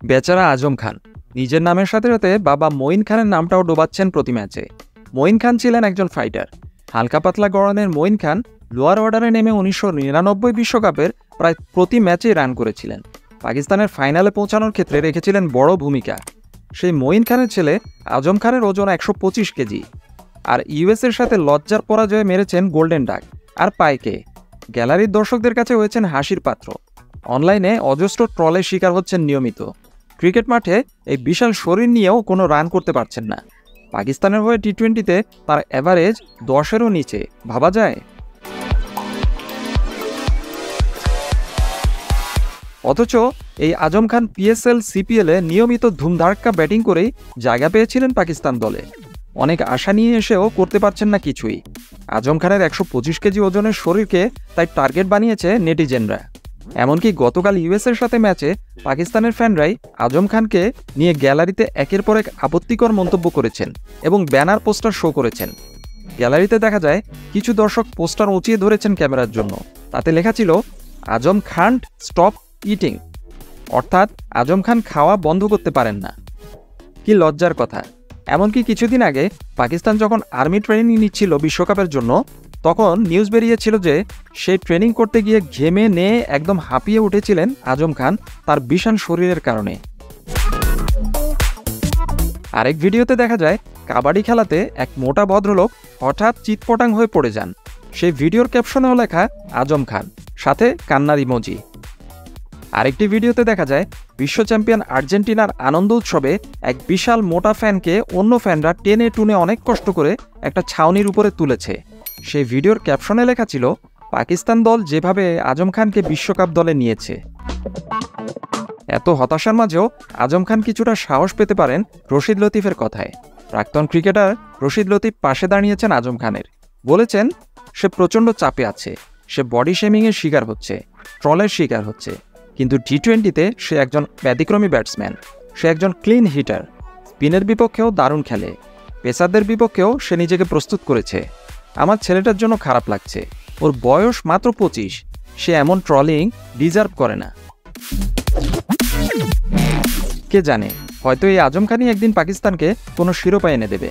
বেচারা আজম খান নিজের নামের সাথে সাথে বাবা মঈন খানের নামটাও ডোবাচ্ছেন প্রতি ম্যাচে। মঈন খান ছিলেন একজন ফাইটার। হালকা পাতলা গড়নের মঈন খান লোয়ার অর্ডারে নেমে 1999 বিশ্বকাপের প্রায় প্রতি ম্যাচেই রান করেছিলেন। পাকিস্তানের ফাইনালে পৌঁছানোর ক্ষেত্রে রেখেছিলেন বড় ভূমিকা। সেই মঈন খানের ছেলে আজম খানের ওজন 125 কেজি। আর ইউএসের সাথে লজ্জার পরাজয়ে মেরেছেন গোল্ডেন ডাক আর পাইকে। গ্যালারির দর্শকদের কাছে হয়েছেন হাসির পাত্র। অনলাইনে অজস্র ট্রলের শিকার হচ্ছেন নিয়মিত। ক্রিকেট মাঠে এই বিশাল শরীর নিয়েও কোনো রান করতে পারছেন না। পাকিস্তানের হয়ে টি-20তে তার অ্যাভারেজ 10-এরও নিচে, ভাবা যায়? অথচ এই আজম খান পিএসএল সিপিএলে নিয়মিত ধুমধাড়াক্কা ব্যাটিং করেই জায়গা পেয়েছিলেন পাকিস্তান দলে। অনেক আশা নিয়ে এসেও করতে পারছেন না কিছুই। আজম খানের 125 কেজি ওজনের শরীরকে তাই টার্গেট বানিয়েছে নেটিজেনরা। এমনকি গতকাল ইউএসের সাথে ম্যাচে পাকিস্তানের ফ্যানরাই আজম খানকে নিয়ে গ্যালারিতে একের পর এক আপত্তিকর মন্তব্য করেছেন এবং ব্যানার পোস্টার শো করেছেন। গ্যালারিতে দেখা যায় কিছু দর্শক পোস্টার উঁচিয়ে ধরেছেন ক্যামেরার জন্য। তাতে লেখা ছিল, আজম খান স্টপ ইটিং, অর্থাৎ আজম খান খাওয়া বন্ধ করতে পারেন না। কি লজ্জার কথা! এমনকি কিছুদিন আগে পাকিস্তান যখন আর্মি ট্রেনিং নিচ্ছিল বিশ্বকাপের জন্য, তখন নিউজ বেরিয়েছিল যে সেই ট্রেনিং করতে গিয়ে ঘেমে নিয়ে একদম হাঁপিয়ে উঠেছিলেন আজম খান তার বিশাল শরীরের কারণে। আরেক ভিডিওতে দেখা যায় কাবাডি খেলাতে এক মোটা ভদ্রলোক হঠাৎ চিৎপটাং হয়ে পড়ে যান। সেই ভিডিওর ক্যাপশনেও লেখা আজম খান, সাথে কান্নার ইমোজি। আরেকটি ভিডিওতে দেখা যায় বিশ্ব চ্যাম্পিয়ন আর্জেন্টিনার আনন্দ উৎসবে এক বিশাল মোটা ফ্যানকে অন্য ফ্যানরা টেনে টুনে অনেক কষ্ট করে একটা ছাউনির উপরে তুলেছে। সেই ভিডিওর ক্যাপশনে লেখা ছিল, পাকিস্তান দল যেভাবে আজম খানকে বিশ্বকাপ দলে নিয়েছে। এত হতাশার মাঝেও আজম খান কিছুটা সাহস পেতে পারেন রশিদ লতিফের কথায়। প্রাক্তন ক্রিকেটার রশিদ লতিফ পাশে দাঁড়িয়েছেন আজম খানের। বলেছেন, সে প্রচণ্ড চাপে আছে, সে বডি শেমিংয়ের শিকার হচ্ছে, ট্রলের শিকার হচ্ছে, কিন্তু টি-20তে সে একজন ব্যতিক্রমী ব্যাটসম্যান। সে একজন ক্লিন হিটার। স্পিনের বিপক্ষেও দারুণ খেলে, পেসারদের বিপক্ষেও সে নিজেকে প্রস্তুত করেছে। আমার ছেলেটার জন্য খারাপ লাগছে, ওর বয়স মাত্র 25, সে এমন ট্রলিং ডিজার্ভ করে না। কে জানে, হয়তো এই আজম খানই একদিন পাকিস্তানকে কোনো শিরোপা এনে দেবে।